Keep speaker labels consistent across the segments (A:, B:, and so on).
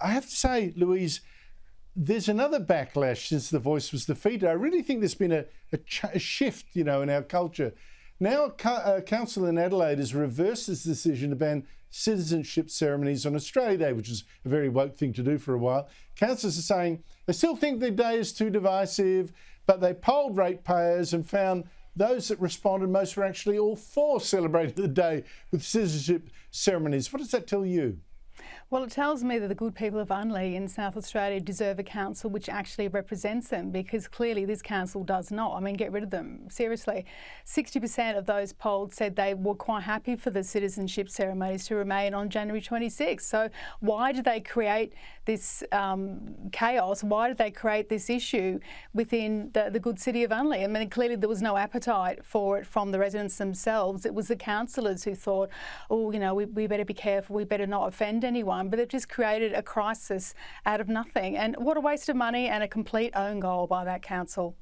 A: I have to say, Louise, there's another backlash since the voice was defeated. I really think there's been a shift, in our culture. Now, a council in Adelaide has reversed its decision to ban citizenship ceremonies on Australia Day, which is a very woke thing to do for a while. Councillors are saying they still think the day is too divisive, but they polled ratepayers and found those that responded most were actually all for celebrating the day with citizenship ceremonies. What does that tell you?
B: Well, it tells me that the good people of Unley in South Australia deserve a council which actually represents them, because clearly this council does not. I mean, get rid of them. Seriously. 60% of those polled said they were quite happy for the citizenship ceremonies to remain on January 26th. So why did they create this chaos? Why did they create this issue within the good city of Unley? I mean, clearly there was no appetite for it from the residents themselves. It was the councillors who thought, oh, we better be careful, we better not offend anyone. But it just created a crisis out of nothing. And what a waste of money and a complete own goal by that council.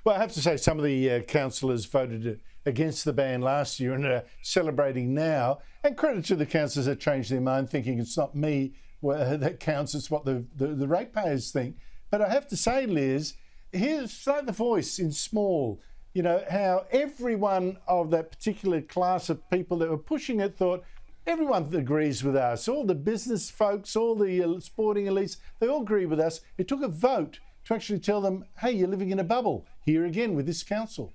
A: Well, I have to say some of the councillors voted against the ban last year and are celebrating now. And credit to the councillors that changed their mind, thinking it's not me that counts, it's what the ratepayers think. But I have to say, Liz, here's like the voice in small, how everyone of that particular class of people that were pushing it thought, everyone agrees with us. All the business folks, all the sporting elites, they all agree with us. It took a vote to actually tell them, hey, you're living in a bubble. Here again with this council.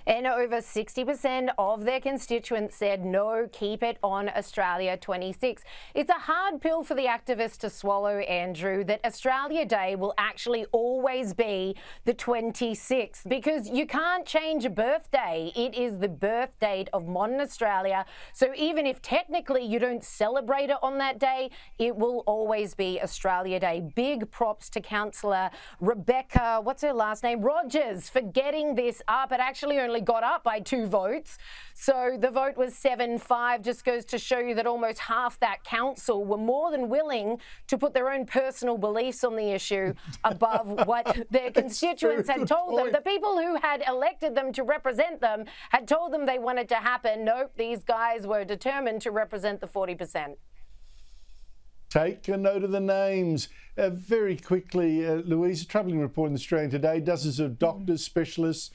C: And over 60% of their constituents said no, keep it on Australia 26. It's a hard pill for the activists to swallow, Andrew, that Australia Day will actually always be the 26th, because you can't change a birthday. It is the birth date of modern Australia. So even if technically you don't celebrate it on that day, it will always be Australia Day. Big props to Councillor Rebecca, what's her last name? Rogers, for getting this up. It actually only got up by 2 votes. So the vote was 7-5. Just goes to show you that almost half that council were more than willing to put their own personal beliefs on the issue above what their constituents had told them. The people who had elected them to represent them had told them they wanted to happen. Nope, these guys were determined to represent the 40%.
A: Take a note of the names. Very quickly, Louise, a troubling report in Australia Today. Dozens of doctors, specialists,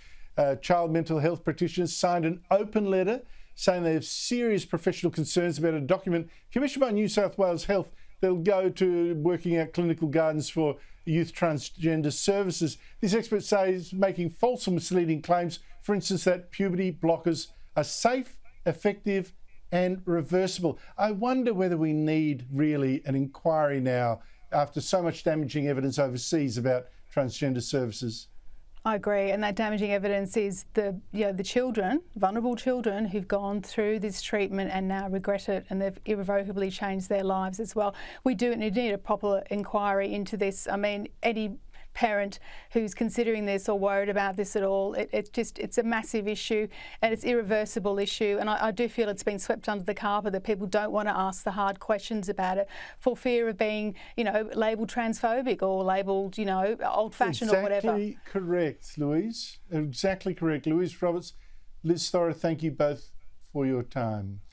A: child mental health practitioners signed an open letter saying they have serious professional concerns about a document commissioned by New South Wales Health that'll go to working out clinical guidance for youth transgender services. These experts say it's making false and misleading claims, for instance, that puberty blockers are safe, effective and reversible. I wonder whether we need really an inquiry now after so much damaging evidence overseas about transgender services.
B: I agree, and that damaging evidence is the children, vulnerable children who've gone through this treatment and now regret it, and they've irrevocably changed their lives as well. We do need a proper inquiry into this. I mean, any parent who's considering this or worried about this at all, it's a massive issue and it's irreversible issue, and I do feel it's been swept under the carpet, that people don't want to ask the hard questions about it for fear of being labelled transphobic or labelled old-fashioned or whatever.
A: Exactly correct, Louise. Exactly correct. Louise Roberts, Liz Thorah, thank you both for your time.